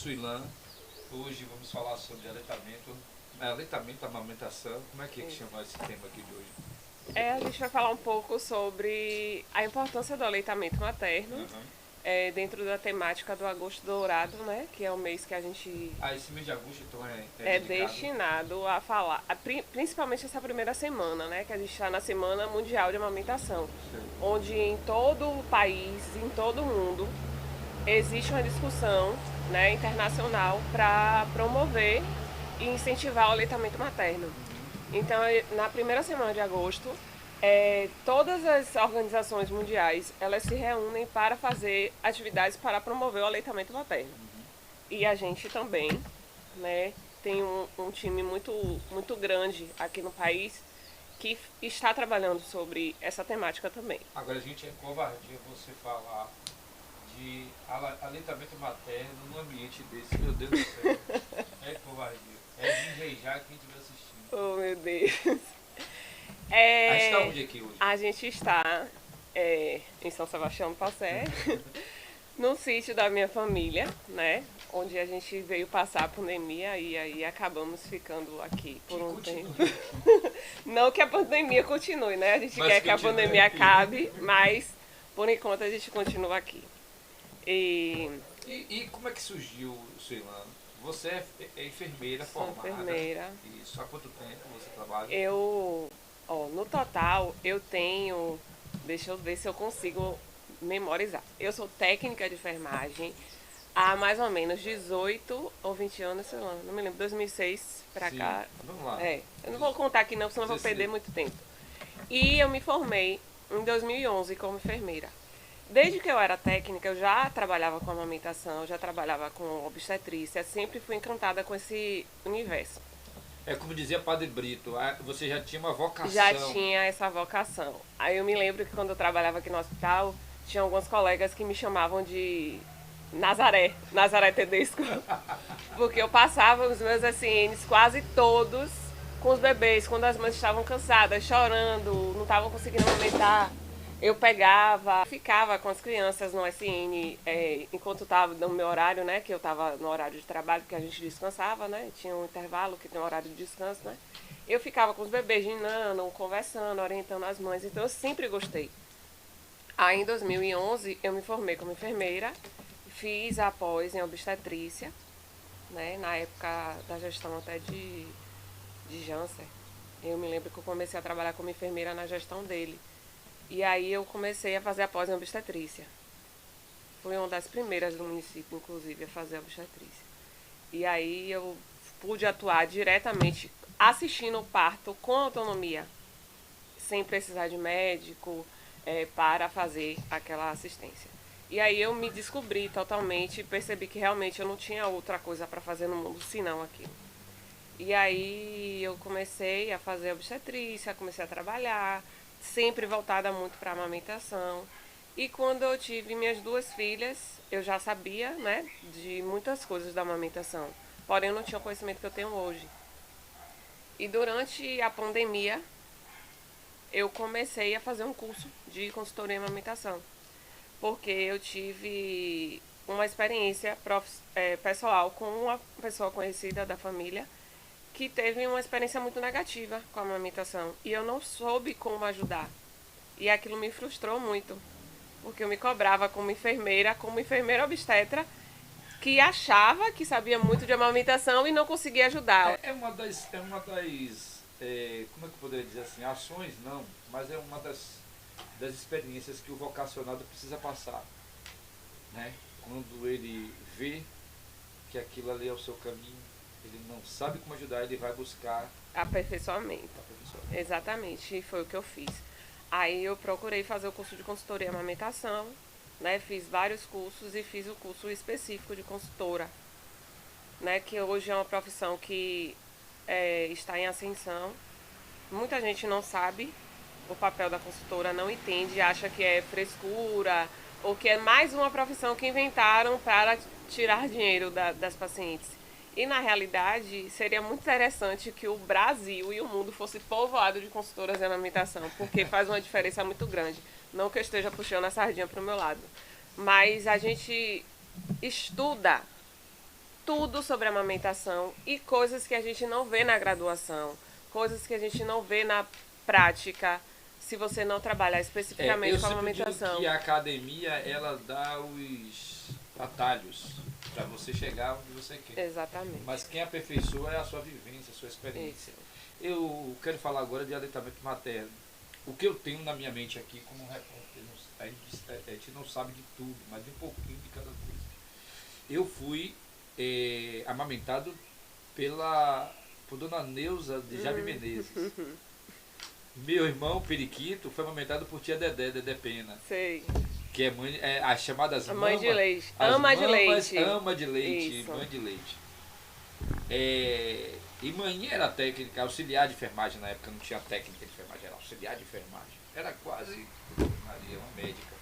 Suilan. Hoje vamos falar sobre aleitamento, aleitamento, amamentação. Como é que chama esse tema aqui de hoje? A gente vai falar um pouco sobre a importância do aleitamento materno Aham. dentro da temática do Agosto Dourado, né? Que é o mês que a gente Ah, esse mês de agosto então é é dedicado. destinado a falar, principalmente essa primeira semana, né? Que a gente está na Semana Mundial de Amamentação, Sei. onde em todo o país, em todo o mundo, existe uma discussão, né, internacional para promover e incentivar o aleitamento materno. Uhum. Então, na primeira semana de agosto, todas as organizações mundiais elas se reúnem para fazer atividades para promover o aleitamento materno. E a gente também, né, tem um time muito grande aqui no país que está trabalhando sobre essa temática também. Agora, a gente, é covardia você falar de aleitamento materno num ambiente desse. Meu Deus do céu. É covardia. É de invejar quem estiver assistindo. Oh, meu Deus. A gente está É, onde aqui hoje? a gente está em São Sebastião do Passé, no sítio da minha família, né? Onde a gente veio passar a pandemia e aí acabamos ficando aqui por Que um tempo. continue. Não que a pandemia continue, né? A gente Mas quer que a continue pandemia aqui. acabe, mas por enquanto a gente continua aqui. E E como é que surgiu, Suilan? Você é enfermeira sou formada. enfermeira. Isso. Há quanto tempo você trabalha? No total, eu tenho. Deixa eu ver se eu consigo memorizar. Eu sou técnica de enfermagem há mais ou menos 18 ou 20 anos, sei lá, não me lembro, 2006 pra Sim. cá. Vamos lá. Eu não vou contar aqui não, senão eu vou 16. perder muito tempo. E eu me formei em 2011 como enfermeira. Desde que eu era técnica, eu já trabalhava com amamentação, já trabalhava com obstetrícia, sempre fui encantada com esse universo. É como dizia Padre Brito, você já tinha uma Já vocação. tinha essa vocação. Aí eu me lembro que quando eu trabalhava aqui no hospital, tinha alguns colegas que me chamavam de Nazaré, Nazaré Tedesco, porque eu passava os meus SNs quase todos com os bebês, quando as mães estavam cansadas, chorando, não estavam conseguindo amamentar. Eu pegava, ficava com as crianças no SN enquanto estava no meu horário, né? Que eu estava no horário de trabalho, porque a gente descansava, né? Tinha um intervalo que tem um horário de descanso, né? Eu ficava com os bebês ginando, conversando, orientando as mães. Então eu sempre gostei. Aí em 2011 eu me formei como enfermeira, fiz a pós em obstetrícia, né? Na época da gestão até de Janssen. Eu me lembro que eu comecei a trabalhar como enfermeira na gestão dele. E aí eu comecei a fazer a pós em obstetrícia. Fui uma das primeiras do município, inclusive, a fazer obstetrícia. E aí eu pude atuar diretamente assistindo o parto com autonomia, sem precisar de médico, para fazer aquela assistência. E aí eu me descobri totalmente e percebi que realmente eu não tinha outra coisa para fazer no mundo senão aquilo. E aí eu comecei a fazer obstetrícia, comecei a trabalhar, sempre voltada muito para a amamentação. E quando eu tive minhas duas filhas, eu já sabia, né, de muitas coisas da amamentação. Porém, eu não tinha o conhecimento que eu tenho hoje. E durante a pandemia, eu comecei a fazer um curso de consultoria em amamentação. Porque eu tive uma experiência pessoal com uma pessoa conhecida da família que teve uma experiência muito negativa com a amamentação. E eu não soube como ajudar. E aquilo me frustrou muito. Porque eu me cobrava como enfermeira obstetra, que achava que sabia muito de amamentação e não conseguia ajudar. Como é que eu poderia dizer assim, ações não, mas é uma das experiências que o vocacionado precisa passar, né? Quando ele vê que aquilo ali é o seu caminho, ele não sabe como ajudar, ele vai buscar Aperfeiçoamento. a professora. Exatamente, e foi o que eu fiz. Aí eu procurei fazer o curso de consultoria em amamentação, né? Fiz vários cursos e fiz o curso específico de consultora, né? Que hoje é uma profissão que está em ascensão. Muita gente não sabe o papel da consultora, não entende, acha que é frescura ou que é mais uma profissão que inventaram para tirar dinheiro das pacientes. E na realidade seria muito interessante que o Brasil e o mundo fosse povoado de consultoras de amamentação, porque faz uma diferença muito grande. Não que eu esteja puxando a sardinha para o meu lado, mas a gente estuda tudo sobre amamentação e coisas que a gente não vê na graduação, coisas que a gente não vê na prática, se você não trabalhar especificamente com a amamentação. Eu sempre digo que a academia, ela dá os atalhos para você chegar onde você quer. Exatamente. Mas quem aperfeiçoa é a sua vivência, a sua experiência. Isso. Eu quero falar agora de aleitamento materno. O que eu tenho na minha mente aqui como repórter, a gente não sabe de tudo, mas de um pouquinho de cada coisa. Eu fui amamentado por Dona Neuza de Jaime Menezes. Meu irmão Periquito foi amamentado por tia Dedé Pena. Sei. Que é mãe, as chamadas mãe de leite. Ama de leite. Isso. Mãe de leite. E mãe era técnica, auxiliar de enfermagem na época, não tinha técnica de enfermagem, era auxiliar de enfermagem. Era quase uma médica.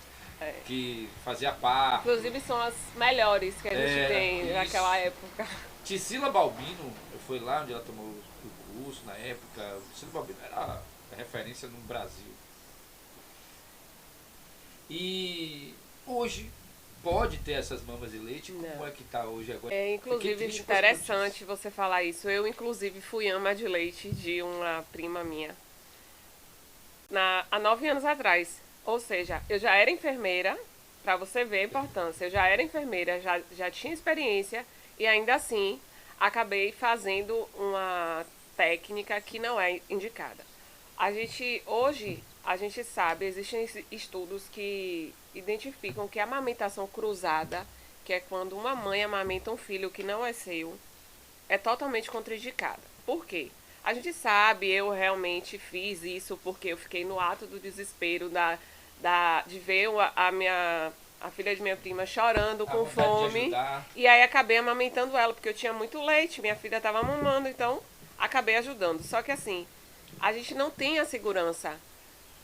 Que fazia parto. Inclusive são as melhores que a gente tem naquela época. Ticila Balbino, eu fui lá onde ela tomou o curso na época. Ticila Balbino era a referência no Brasil. E hoje pode ter essas mamas de leite? Como é que está hoje agora? Inclusive interessante você falar isso. Eu inclusive fui ama de leite de uma prima minha há 9 anos atrás. Ou seja, eu já era enfermeira, para você ver a importância, eu já era enfermeira, já tinha experiência e ainda assim acabei fazendo uma técnica que não é indicada. Hoje a gente sabe, existem estudos que identificam que a amamentação cruzada, que é quando uma mãe amamenta um filho que não é seu, é totalmente contraindicada. Por quê? A gente sabe, eu realmente fiz isso porque eu fiquei no ato do desespero de ver a filha de minha prima chorando com fome. E aí acabei amamentando ela, porque eu tinha muito leite, minha filha estava mamando, então acabei ajudando. Só que assim, a gente não tem a segurança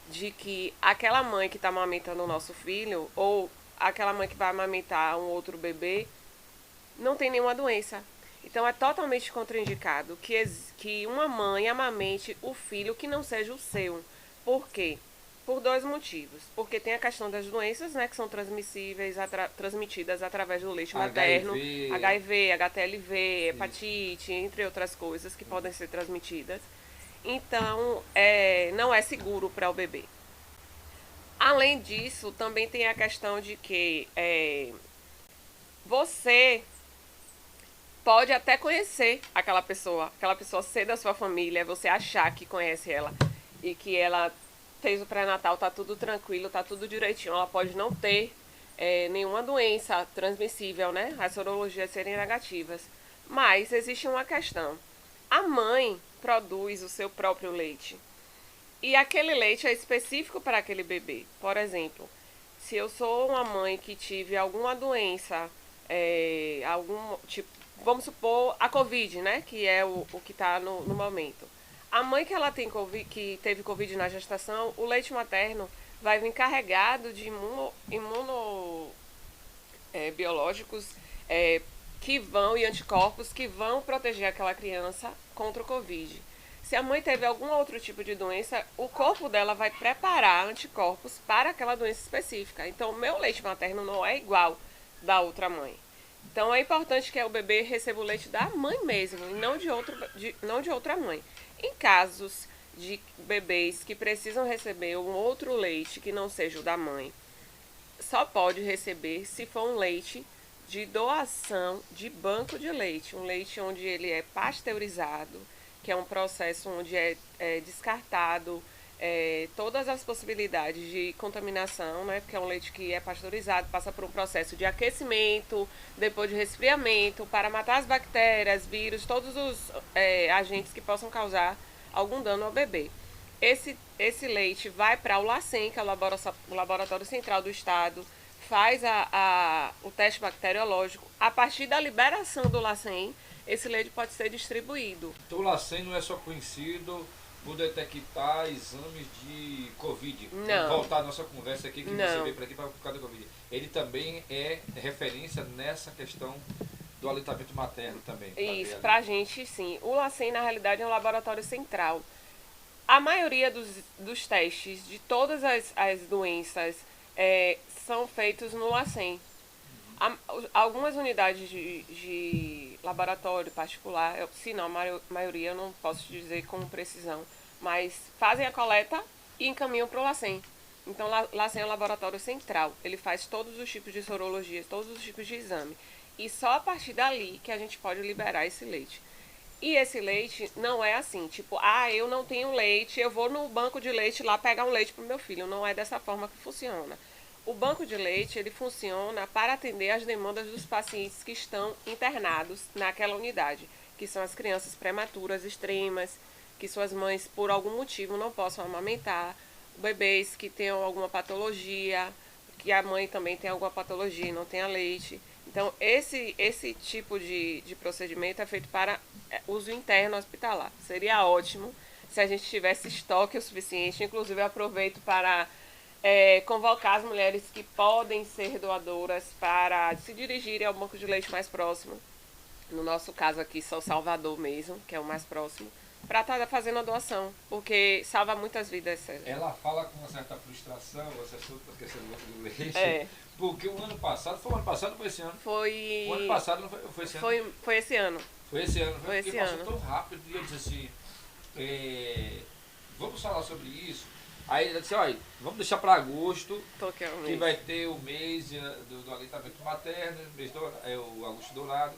de que aquela mãe que está amamentando o nosso filho, ou aquela mãe que vai amamentar um outro bebê, não tem nenhuma doença. Então é totalmente contraindicado que uma mãe amamente o filho que não seja o seu. Por quê? Por 2 motivos. Porque tem a questão das doenças, né, que são transmissíveis, transmitidas através do leite materno, HIV, HTLV, hepatite, entre outras coisas que podem ser transmitidas. Então, não é seguro para o bebê. Além disso, também tem a questão de que você pode até conhecer aquela pessoa ser da sua família, você achar que conhece ela e que ela fez o pré-natal, tá tudo tranquilo, tá tudo direitinho. Ela pode não ter nenhuma doença transmissível, né? As sorologias serem negativas. Mas existe uma questão. A mãe produz o seu próprio leite. E aquele leite é específico para aquele bebê. Por exemplo, se eu sou uma mãe que tive alguma doença, vamos supor a Covid, né? Que é o que está no momento. A mãe que ela que teve Covid na gestação, o leite materno vai vir carregado de biológicos e anticorpos que vão proteger aquela criança contra o Covid. Se a mãe teve algum outro tipo de doença, o corpo dela vai preparar anticorpos para aquela doença específica. Então, o meu leite materno não é igual da outra mãe. Então, é importante que o bebê receba o leite da mãe mesmo, e não de outra mãe. Em casos de bebês que precisam receber um outro leite que não seja o da mãe, só pode receber se for um leite de doação de banco de leite. Um leite onde ele é pasteurizado, que é um processo onde é descartado todas as possibilidades de contaminação, né? Porque é um leite que é pasteurizado, passa por um processo de aquecimento, depois de resfriamento, para matar as bactérias, vírus, todos os agentes que possam causar algum dano ao bebê. Esse leite vai para o LACEN, que é o Laboratório Central do Estado, faz o teste bacteriológico. A partir da liberação do LACEN, esse leite pode ser distribuído. Então o LACEN não é só conhecido por detectar exames de Covid. Não. Vamos voltar à nossa conversa aqui, que você veio para aqui por causa da Covid. Ele também é referência nessa questão do aleitamento materno também. Isso, para a gente sim. O LACEN, na realidade, é um laboratório central. A maioria dos testes de todas as doenças são feitos no LACEN. Algumas unidades de laboratório particular, se não, a maioria eu não posso te dizer com precisão, mas fazem a coleta e encaminham para o LACEN. Então, LACEN é um laboratório central, ele faz todos os tipos de sorologias, todos os tipos de exame. E só a partir dali que a gente pode liberar esse leite. E esse leite não é assim, tipo, eu não tenho leite, eu vou no banco de leite lá pegar um leite pro meu filho. Não é dessa forma que funciona. O banco de leite, ele funciona para atender as demandas dos pacientes que estão internados naquela unidade, que são as crianças prematuras extremas, que suas mães, por algum motivo, não possam amamentar, bebês que tenham alguma patologia, que a mãe também tem alguma patologia e não tenha leite. Então, esse tipo de procedimento é feito para uso interno hospitalar. Seria ótimo se a gente tivesse estoque o suficiente. Inclusive, eu aproveito para convocar as mulheres que podem ser doadoras para se dirigirem ao banco de leite mais próximo. No nosso caso aqui, São Salvador mesmo, que é o mais próximo, para estar fazendo a doação, porque salva muitas vidas, Sérgio. Ela fala com uma certa frustração, você sobre a questão do banco de leite, porque o ano passado, foi o ano passado ou foi esse ano? Foi... O ano passado não foi esse ano? Foi esse ano. Foi esse ano, foi porque passou tão rápido, e eu disse assim, vamos falar sobre isso. Aí ele disse, olha, vamos deixar para agosto, que vai ter o mês do aleitamento materno, o Agosto Dourado.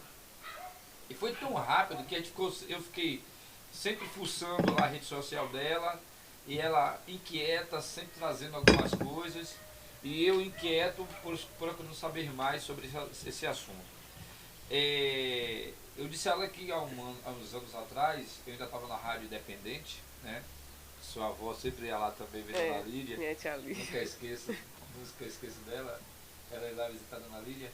E foi tão rápido que eu fiquei sempre fuçando lá a rede social dela, e ela inquieta, sempre trazendo algumas coisas, e eu inquieto por não saber mais sobre esse assunto. Eu disse a ela que há uns anos atrás, eu ainda estava na Rádio Independente, né? Sua avó sempre ia lá também ver a Dona Lídia. Minha tia Lídia. Nunca esqueço dela. Ela ia lá visitar a Dona Lídia.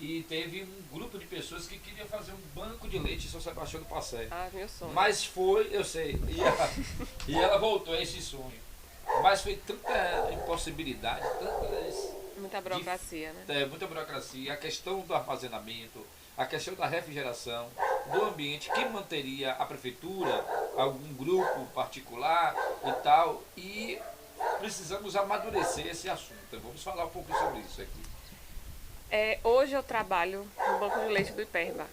E teve um grupo de pessoas que queria fazer um banco de leite em São Sebastião do Passé. Meu sonho. Mas foi, eu sei, e ela voltou a esse sonho. Mas foi tanta impossibilidade, muita burocracia, né? Muita burocracia. A questão do armazenamento, a questão da refrigeração, do ambiente, quem manteria a prefeitura, algum grupo particular e tal, e precisamos amadurecer esse assunto. Vamos falar um pouco sobre isso aqui. Hoje eu trabalho no banco de leite do Iperba.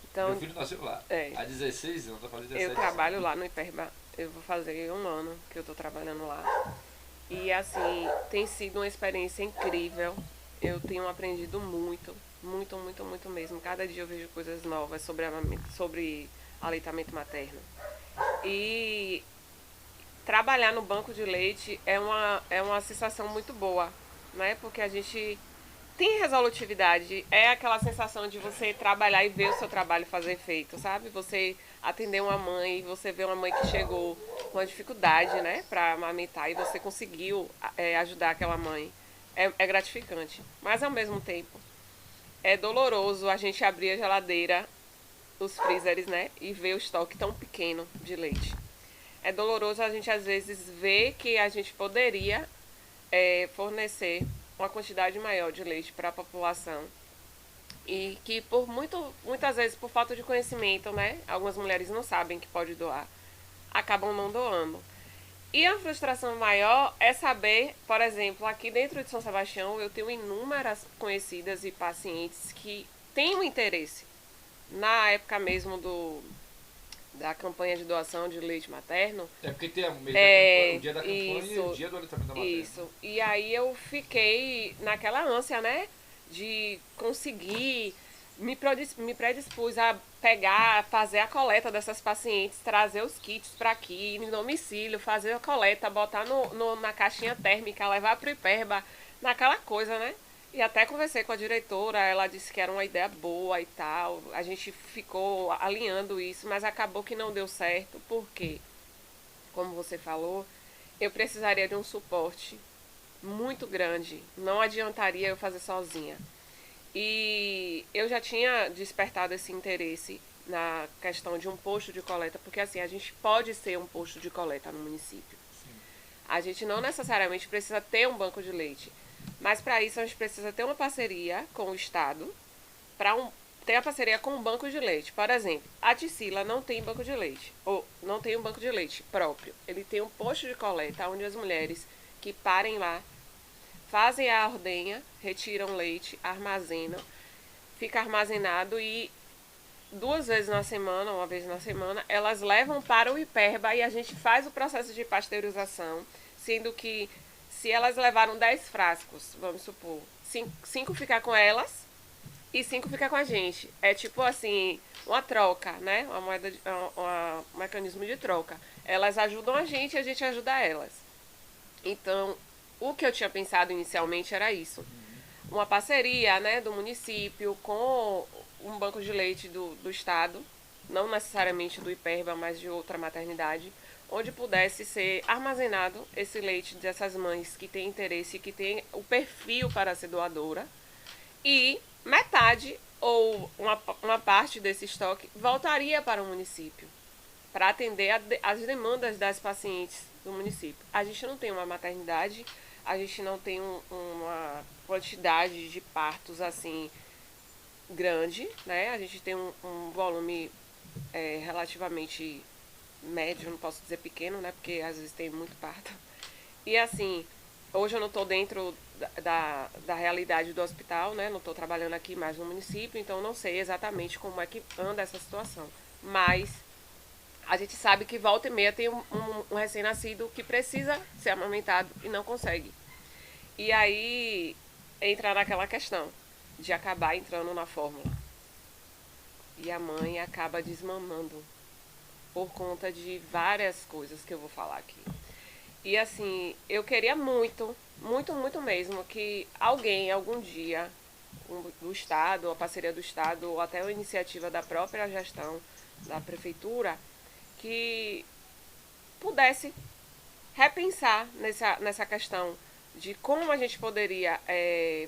Então, meu filho nasceu lá, há 16 anos, fazendo 17 eu trabalho lá no Iperba. Eu vou fazer 1 ano que eu estou trabalhando lá. E assim, tem sido uma experiência incrível. Eu tenho aprendido muito mesmo. Cada dia eu vejo coisas novas sobre aleitamento materno. E trabalhar no banco de leite é uma sensação muito boa, né? Porque a gente tem resolutividade, é aquela sensação de você trabalhar e ver o seu trabalho fazer efeito, sabe? Você atender uma mãe, você vê uma mãe que chegou com uma dificuldade, né, para amamentar e você conseguiu ajudar aquela mãe. É gratificante, mas ao mesmo tempo é doloroso a gente abrir a geladeira, os freezers, né, e ver o estoque tão pequeno de leite. É doloroso a gente às vezes ver que a gente poderia fornecer uma quantidade maior de leite para a população e que muitas vezes por falta de conhecimento, né, algumas mulheres não sabem que pode doar, acabam não doando. E a frustração maior é saber, por exemplo, aqui dentro de São Sebastião eu tenho inúmeras conhecidas e pacientes que têm um interesse. Na época mesmo da campanha de doação de leite materno. Porque tem o dia da campanha e o dia do aleitamento materno. Isso. E aí eu fiquei naquela ânsia, né? De conseguir, me predispus a pegar, fazer a coleta dessas pacientes, trazer os kits para aqui, no domicílio, fazer a coleta, botar na caixinha térmica, levar para o Iperba, naquela coisa, né? E até conversei com a diretora, ela disse que era uma ideia boa e tal. A gente ficou alinhando isso, mas acabou que não deu certo, porque, como você falou, eu precisaria de um suporte muito grande. Não adiantaria eu fazer sozinha. E eu já tinha despertado esse interesse na questão de um posto de coleta, porque assim, a gente pode ser um posto de coleta no município. Sim. A gente não necessariamente precisa ter um banco de leite. Mas para isso a gente precisa ter uma parceria com o Estado, ter a parceria com um banco de leite. Por exemplo, a Ticila não tem banco de leite, ou não tem um banco de leite próprio. Ele tem um posto de coleta onde as mulheres que parem lá, fazem a ordenha, retiram leite, armazenam, fica armazenado e 2 vezes na semana, uma vez na semana, elas levam para o Hiperba e a gente faz o processo de pasteurização, sendo que se elas levaram 10 frascos, vamos supor, 5 ficar com elas e 5 ficar com a gente. É tipo assim, uma troca, né? Uma moeda, um mecanismo de troca. Elas ajudam a gente e a gente ajuda elas. Então, o que eu tinha pensado inicialmente era isso. Uma parceria, né, do município com um banco de leite do estado, não necessariamente do Hiperba, mas de outra maternidade, onde pudesse ser armazenado esse leite dessas mães que têm interesse, que têm o perfil para ser doadora, e metade ou uma parte desse estoque voltaria para o município, para atender as demandas das pacientes do município. A gente não tem uma maternidade, a gente não tem uma quantidade de partos assim grande, né? A gente tem um volume relativamente médio, não posso dizer pequeno, né? Porque às vezes tem muito parto. E assim, hoje eu não estou dentro da realidade do hospital, né? Não estou trabalhando aqui mais no município, então não sei exatamente como é que anda essa situação. Mas a gente sabe que volta e meia tem um recém-nascido que precisa ser amamentado e não consegue. E aí entra naquela questão de acabar entrando na fórmula. E a mãe acaba desmamando por conta de várias coisas que eu vou falar aqui. E assim, eu queria muito, muito, muito mesmo que alguém, algum dia, do Estado, a parceria do Estado, ou até a iniciativa da própria gestão da prefeitura, que pudesse repensar nessa questão de como a gente poderia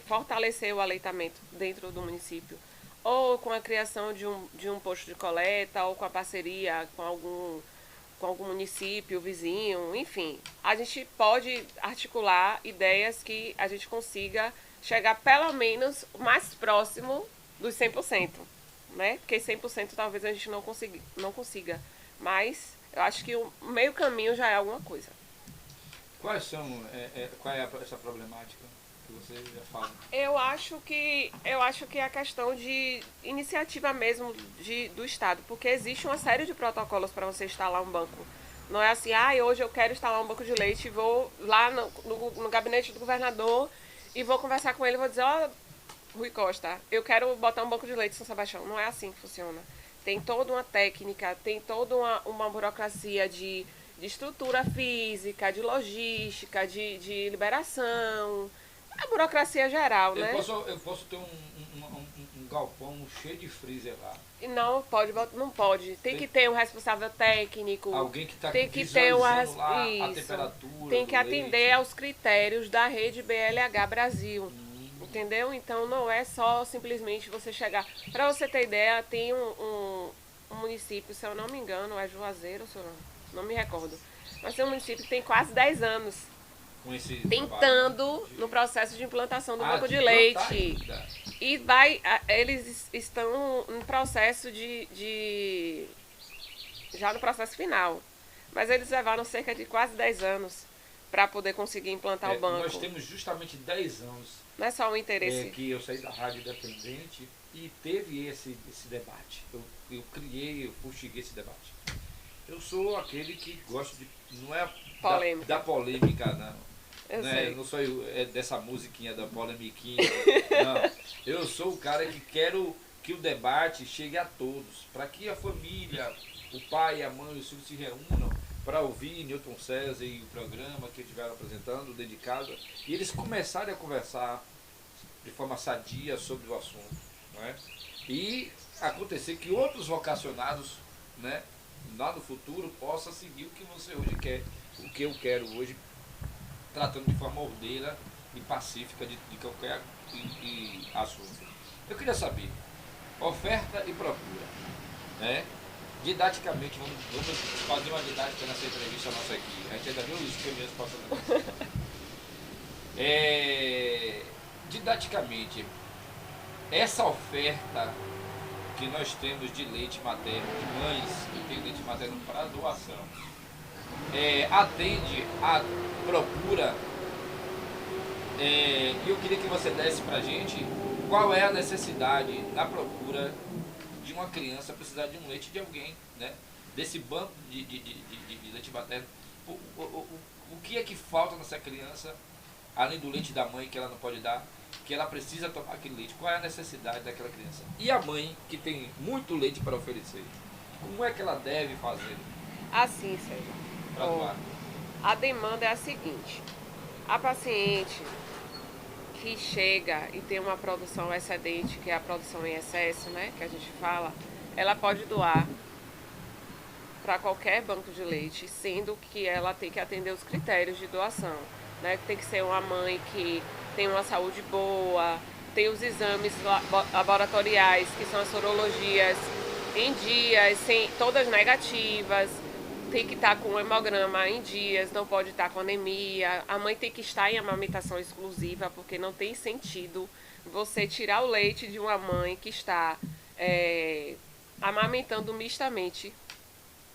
fortalecer o aleitamento dentro do município, ou com a criação de um posto de coleta, ou com a parceria com algum município vizinho, enfim. A gente pode articular ideias que a gente consiga chegar pelo menos mais próximo dos 100%, né? Porque 100% talvez a gente não consiga, mas eu acho que o meio caminho já é alguma coisa. Qual é essa problemática que você já fala? Eu acho que é a questão de iniciativa mesmo do Estado, porque existe uma série de protocolos para você instalar um banco. Não é assim, hoje eu quero instalar um banco de leite e vou lá no gabinete do governador e vou conversar com ele e vou dizer, Rui Costa, eu quero botar um banco de leite em São Sebastião. Não é assim que funciona. Tem toda uma técnica, tem toda uma burocracia de estrutura física, de logística, de liberação. A burocracia geral, né? Eu posso ter um galpão cheio de freezer lá. Não pode. Tem que ter um responsável técnico. Alguém que está tem que ter lá a temperatura. Tem que atender aos critérios da rede BLH Brasil. Entendeu? Então não é só simplesmente você chegar. Para você ter ideia, tem um município, se eu não me engano, é Juazeiro, se eu não me recordo. Mas tem um município que tem quase 10 anos tentando no processo de implantação do banco de leite. E eles estão no processo já no processo final. Mas eles levaram cerca de quase 10 anos para poder conseguir implantar o banco. Nós temos justamente 10 anos. Não é só o interesse. Que eu saí da Rádio Independente e teve esse debate. Eu fustiguei esse debate. Eu sou aquele que gosta de... Não é da polêmica, não. Eu não sou dessa musiquinha da polemiquinha. Não. Eu sou o cara que quero que o debate chegue a todos. Para que a família, o pai, a mãe, os filhos se reúnam para ouvir Newton César e o programa que estiveram apresentando, dedicado, e eles começarem a conversar de forma sadia sobre o assunto, não é? E acontecer que outros vocacionados, né, lá no futuro, possam seguir o que você hoje quer, o que eu quero hoje, tratando de forma ordeira e pacífica de qualquer assunto. Eu queria saber, oferta e procura, né? Didaticamente, vamos fazer uma didática nessa entrevista nossa aqui. A gente ainda viu isso que eu mesmo passando. Didaticamente, essa oferta que nós temos de leite materno, de mães que têm leite materno para doação, atende à procura. E eu queria que você desse para a gente qual é a necessidade na procura de uma criança precisar de um leite de alguém, né? Desse banco de leite materno. O que é que falta nessa criança, além do leite da mãe que ela não pode dar, que ela precisa tomar aquele leite? Qual é a necessidade daquela criança? E a mãe, que tem muito leite para oferecer, como é que ela deve fazer? Assim, Sérgio. Para doar? A demanda é a seguinte: a paciente que chega e tem uma produção excedente, que é a produção em excesso, né, que a gente fala, ela pode doar para qualquer banco de leite, sendo que ela tem que atender os critérios de doação, né? Tem que ser uma mãe que tem uma saúde boa, tem os exames laboratoriais, que são as sorologias, em dias, sem, todas negativas, tem que estar com o hemograma em dias, não pode estar com anemia, a mãe tem que estar em amamentação exclusiva, porque não tem sentido você tirar o leite de uma mãe que está amamentando mistamente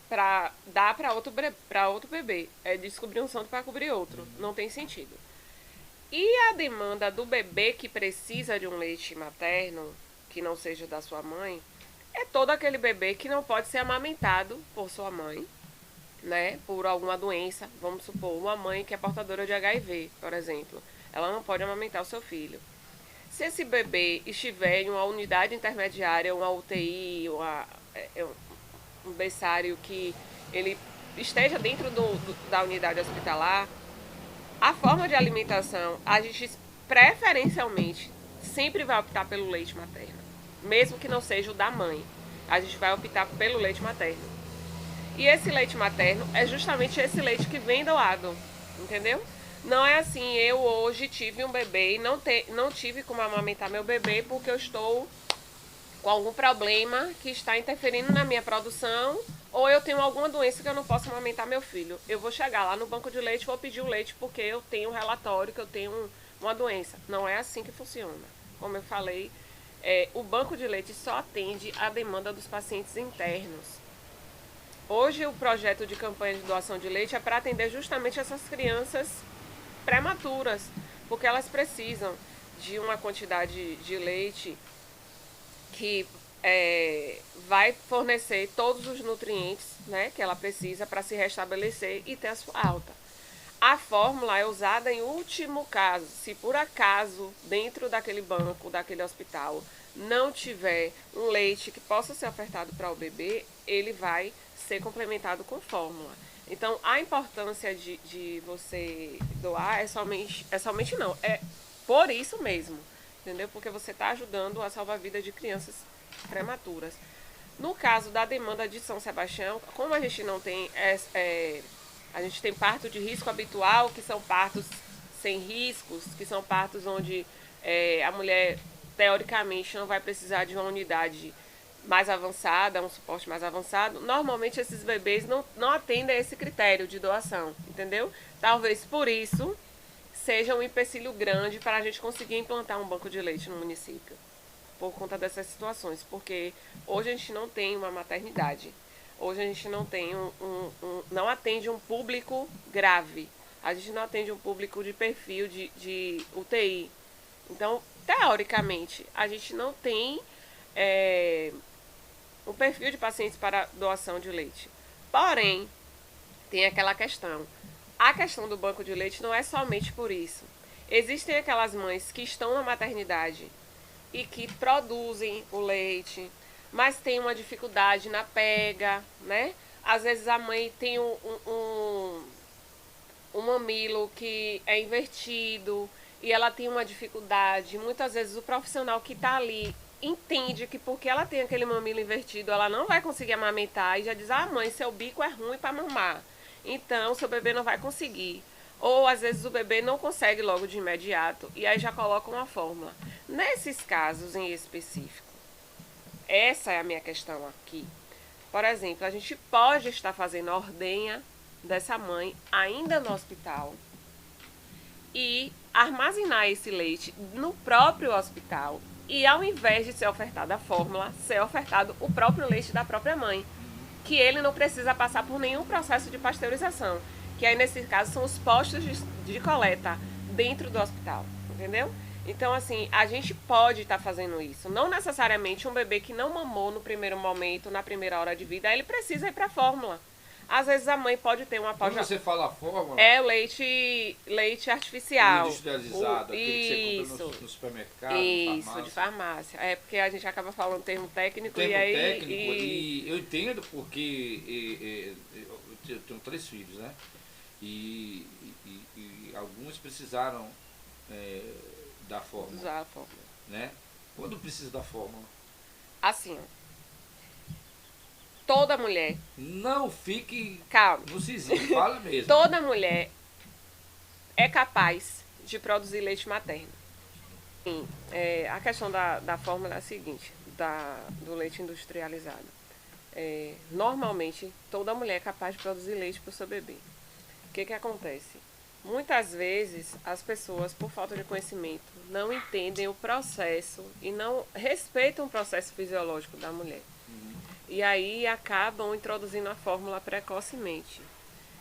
para dar para outro bebê. É descobrir um santo para cobrir outro. Não tem sentido. E a demanda do bebê que precisa de um leite materno, que não seja da sua mãe, é todo aquele bebê que não pode ser amamentado por sua mãe, né? Por alguma doença. Vamos supor, uma mãe que é portadora de HIV, por exemplo. Ela não pode amamentar o seu filho. Se esse bebê estiver em uma unidade intermediária, uma UTI, um berçário que ele esteja dentro da unidade hospitalar, a forma de alimentação, a gente preferencialmente sempre vai optar pelo leite materno, mesmo que não seja o da mãe. A gente vai optar pelo leite materno. E esse leite materno é justamente esse leite que vem doado, entendeu? Não é assim, eu hoje tive um bebê e não tive como amamentar meu bebê porque eu estou com algum problema que está interferindo na minha produção, ou eu tenho alguma doença que eu não posso amamentar meu filho. Eu vou chegar lá no banco de leite e vou pedir o leite porque eu tenho um relatório que eu tenho uma doença. Não é assim que funciona. Como eu falei, o banco de leite só atende a demanda dos pacientes internos. Hoje o projeto de campanha de doação de leite é para atender justamente essas crianças prematuras, porque elas precisam de uma quantidade de leite que vai fornecer todos os nutrientes, né, que ela precisa para se restabelecer e ter a sua alta. A fórmula é usada em último caso. Se por acaso, dentro daquele banco, daquele hospital, não tiver um leite que possa ser ofertado para o bebê, ele vai ser complementado com fórmula. Então, a importância de você doar é por isso mesmo. Entendeu? Porque você está ajudando a salvar a vida de crianças prematuras. No caso da demanda de São Sebastião, como a gente não tem, a gente tem parto de risco habitual, que são partos sem riscos, que são partos onde a mulher, teoricamente, não vai precisar de uma unidade mais avançada, um suporte mais avançado. Normalmente, esses bebês não atendem a esse critério de doação, entendeu? Talvez por isso seja um empecilho grande para a gente conseguir implantar um banco de leite no município, por conta dessas situações, porque hoje a gente não tem uma maternidade, hoje a gente não tem não atende um público grave, a gente não atende um público de perfil de UTI. Então, teoricamente, a gente não tem um perfil de pacientes para doação de leite. Porém, tem aquela questão. A questão do banco de leite não é somente por isso. Existem aquelas mães que estão na maternidade e que produzem o leite, mas tem uma dificuldade na pega, né? Às vezes a mãe tem um mamilo que é invertido e ela tem uma dificuldade. Muitas vezes o profissional que está ali entende que porque ela tem aquele mamilo invertido, ela não vai conseguir amamentar e já diz: ah, mãe, seu bico é ruim para mamar. Então, seu bebê não vai conseguir. Ou, às vezes, o bebê não consegue logo de imediato. E aí já coloca uma fórmula. Nesses casos em específico, essa é a minha questão aqui. Por exemplo, a gente pode estar fazendo a ordenha dessa mãe ainda no hospital e armazenar esse leite no próprio hospital. E ao invés de ser ofertada a fórmula, ser ofertado o próprio leite da própria mãe, que ele não precisa passar por nenhum processo de pasteurização, que aí nesse caso são os postos de coleta dentro do hospital, entendeu? Então, assim, a gente pode estar fazendo isso. Não necessariamente um bebê que não mamou no primeiro momento, na primeira hora de vida, ele precisa ir para a fórmula. Às vezes a mãe pode ter uma Quando pausa. você fala a fórmula, É o leite o artificial. industrializado, aquele que você compra Isso. no supermercado, Isso, farmácia. de farmácia. É porque a gente acaba falando termo técnico Termo e aí. técnico, e eu entendo porque eu tenho 3 filhos, né? E alguns precisaram da fórmula, Usar a fórmula. né? Quando precisa da fórmula? Assim, ó. Toda mulher. Não fique Calma. no sisinho, fala mesmo. Toda mulher é capaz de produzir leite materno. Sim, a questão da fórmula é a seguinte, do leite industrializado. Normalmente, toda mulher é capaz de produzir leite para o seu bebê. O que acontece? Muitas vezes, as pessoas, por falta de conhecimento, não entendem o processo e não respeitam o processo fisiológico da mulher. E aí acabam introduzindo a fórmula precocemente.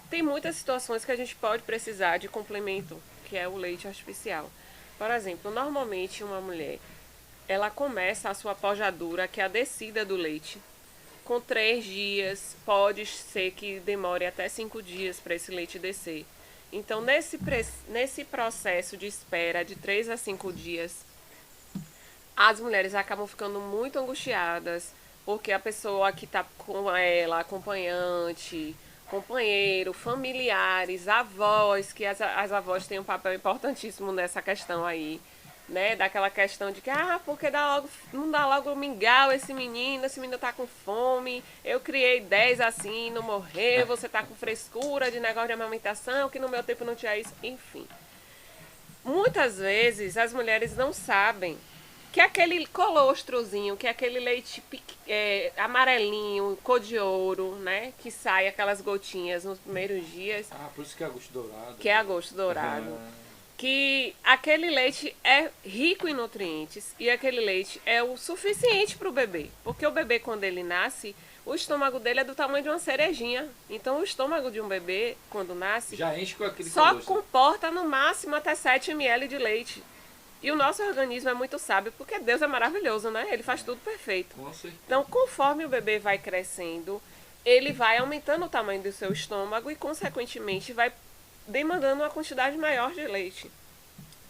Tem muitas situações que a gente pode precisar de complemento, que é o leite artificial. Por exemplo, normalmente uma mulher, ela começa a sua pojadura, que é a descida do leite, com 3 dias, pode ser que demore até 5 dias para esse leite descer. Então, nesse processo de espera de 3 a 5 dias, as mulheres acabam ficando muito angustiadas, porque a pessoa que está com ela, acompanhante, companheiro, familiares, avós, que as avós têm um papel importantíssimo nessa questão aí, né? Daquela questão de que, porque não dá logo mingau esse menino tá com fome, eu criei 10 assim, não morreu, você tá com frescura de negócio de amamentação, que no meu tempo não tinha isso, enfim. Muitas vezes as mulheres não sabem que aquele colostrozinho, que aquele leite amarelinho, cor de ouro, né? Que sai aquelas gotinhas nos primeiros dias. Por isso que é agosto dourado. Que é agosto dourado. Que aquele leite é rico em nutrientes e aquele leite é o suficiente para o bebê. Porque o bebê, quando ele nasce, o estômago dele é do tamanho de uma cerejinha. Então, o estômago de um bebê, quando nasce, já enche com aquele só colostro. comporta no máximo até 7 ml de leite. E o nosso organismo é muito sábio, porque Deus é maravilhoso, né? Ele faz tudo perfeito. Com certeza. Então, conforme o bebê vai crescendo, ele vai aumentando o tamanho do seu estômago e, consequentemente, vai demandando uma quantidade maior de leite.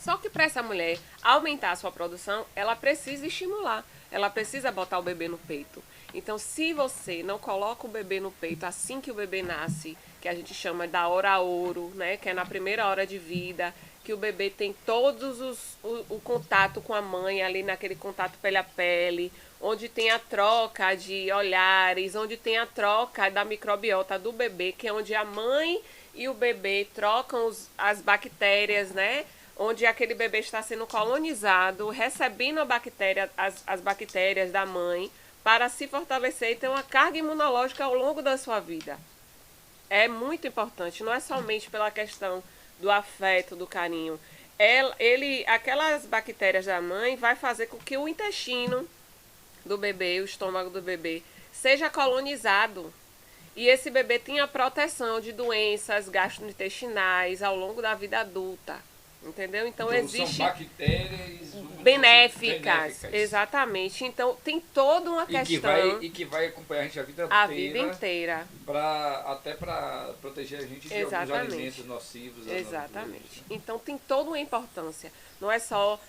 Só que para essa mulher aumentar a sua produção, ela precisa estimular. Ela precisa botar o bebê no peito. Então, se você não coloca o bebê no peito assim que o bebê nasce, que a gente chama da hora ouro, né? Que é na primeira hora de vida, que o bebê tem todos o contato com a mãe ali, naquele contato pele a pele, onde tem a troca de olhares, onde tem a troca da microbiota do bebê, que é onde a mãe e o bebê trocam as bactérias, né? Onde aquele bebê está sendo colonizado, recebendo as bactérias da mãe, para se fortalecer e ter uma carga imunológica ao longo da sua vida. É muito importante, não é somente pela questão do afeto, do carinho. Aquelas bactérias da mãe vai fazer com que o intestino do bebê, o estômago do bebê, seja colonizado. E esse bebê tenha proteção de doenças gastrointestinais ao longo da vida adulta. Entendeu? Então existe são bactérias benéficas. Exatamente. Então tem toda uma questão. E que vai acompanhar a gente a vida inteira. Até para proteger a gente de alguns alimentos nocivos. Exatamente. Então tem toda uma importância. Não é só,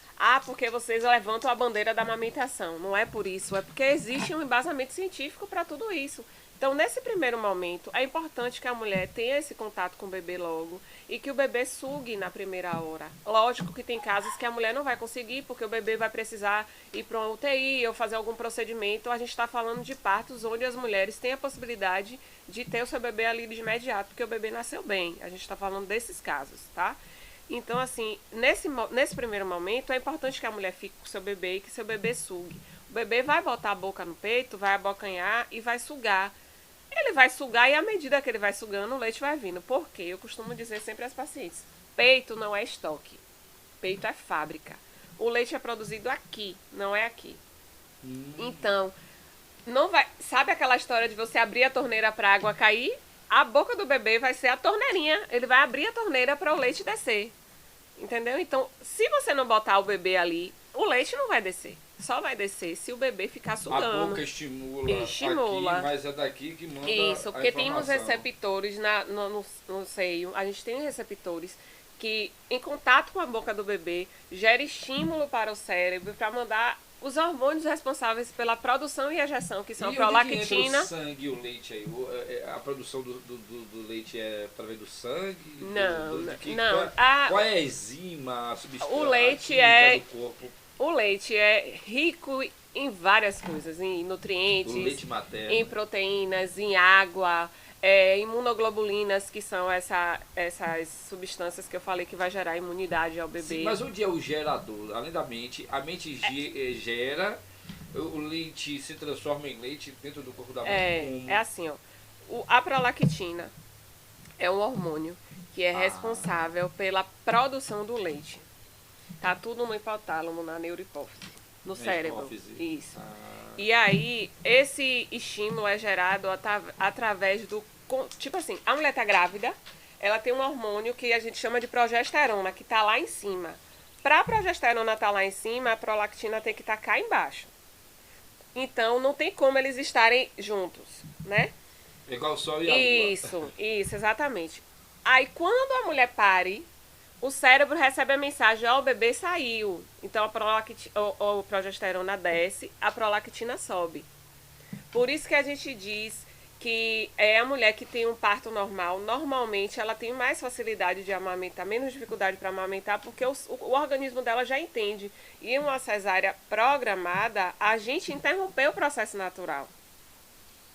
porque vocês levantam a bandeira da amamentação. Não é por isso. É porque existe um embasamento científico para tudo isso. Então, nesse primeiro momento, é importante que a mulher tenha esse contato com o bebê logo e que o bebê sugue na primeira hora. Lógico que tem casos que a mulher não vai conseguir, porque o bebê vai precisar ir para uma UTI ou fazer algum procedimento. A gente está falando de partos onde as mulheres têm a possibilidade de ter o seu bebê ali de imediato, porque o bebê nasceu bem. A gente está falando desses casos, tá? Então, assim, nesse primeiro momento, é importante que a mulher fique com o seu bebê e que seu bebê sugue. O bebê vai botar a boca no peito, vai abocanhar e vai sugar. Ele vai sugar e à medida que ele vai sugando, o leite vai vindo. Por quê? Eu costumo dizer sempre às pacientes, peito não é estoque, peito é fábrica. O leite é produzido aqui, não é aqui. Então, não vai. Sabe aquela história de você abrir a torneira para a água cair? A boca do bebê vai ser a torneirinha. Ele vai abrir a torneira para o leite descer. Entendeu? Então, se você não botar o bebê ali, o leite não vai descer. Só vai descer se o bebê ficar A sugando. boca estimula, Estimula. aqui, mas é daqui que manda Isso, a porque tem uns informação. receptores no seio, a gente tem receptores que, em contato com a boca do bebê, gera estímulo para o cérebro para mandar os hormônios responsáveis pela produção e ejeção, que são E a onde que entra prolactina. o sangue e o leite aí? A produção do leite é através do sangue? Não, De não. qual é a enzima, a substância, O a leite química é do corpo? O leite é rico em várias coisas, em O nutrientes, leite materno. em proteínas, em água, imunoglobulinas, que são essas substâncias que eu falei que vai gerar imunidade ao bebê. Sim, mas onde é o gerador? Além da mente, a mente gera, o leite se transforma em leite dentro do corpo da mãe? É assim, ó. A prolactina é um hormônio que é responsável pela produção do leite. Tá tudo no hipotálamo, na neurohipófise, no cérebro. Hipófise. Isso. E aí, esse estímulo é gerado através do... Tipo assim, a mulher tá grávida, ela tem um hormônio que a gente chama de progesterona, que tá lá em cima. Pra progesterona estar lá em cima, a prolactina tem que estar cá embaixo. Então, não tem como eles estarem juntos, né? É igual o sol e a lua. Isso, exatamente. Aí, quando a mulher pare, o cérebro recebe a mensagem, ó, o bebê saiu. Então, a progesterona desce, a prolactina sobe. Por isso que a gente diz que a mulher que tem um parto normal, normalmente ela tem mais facilidade de amamentar, menos dificuldade para amamentar, porque o organismo dela já entende. E uma cesárea programada, a gente interrompeu o processo natural.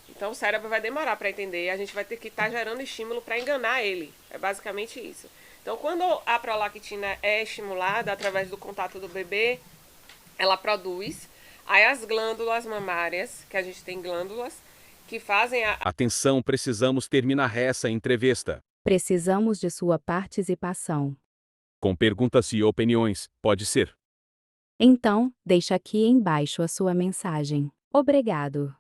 Então o cérebro vai demorar para entender, a gente vai ter que estar gerando estímulo para enganar ele. É basicamente isso. Então quando a prolactina é estimulada através do contato do bebê, ela produz. Aí as glândulas mamárias, que a gente tem glândulas, que fazem a... Atenção, precisamos terminar essa entrevista. Precisamos de sua participação. Com perguntas e opiniões, pode ser. Então, deixe aqui embaixo a sua mensagem. Obrigado.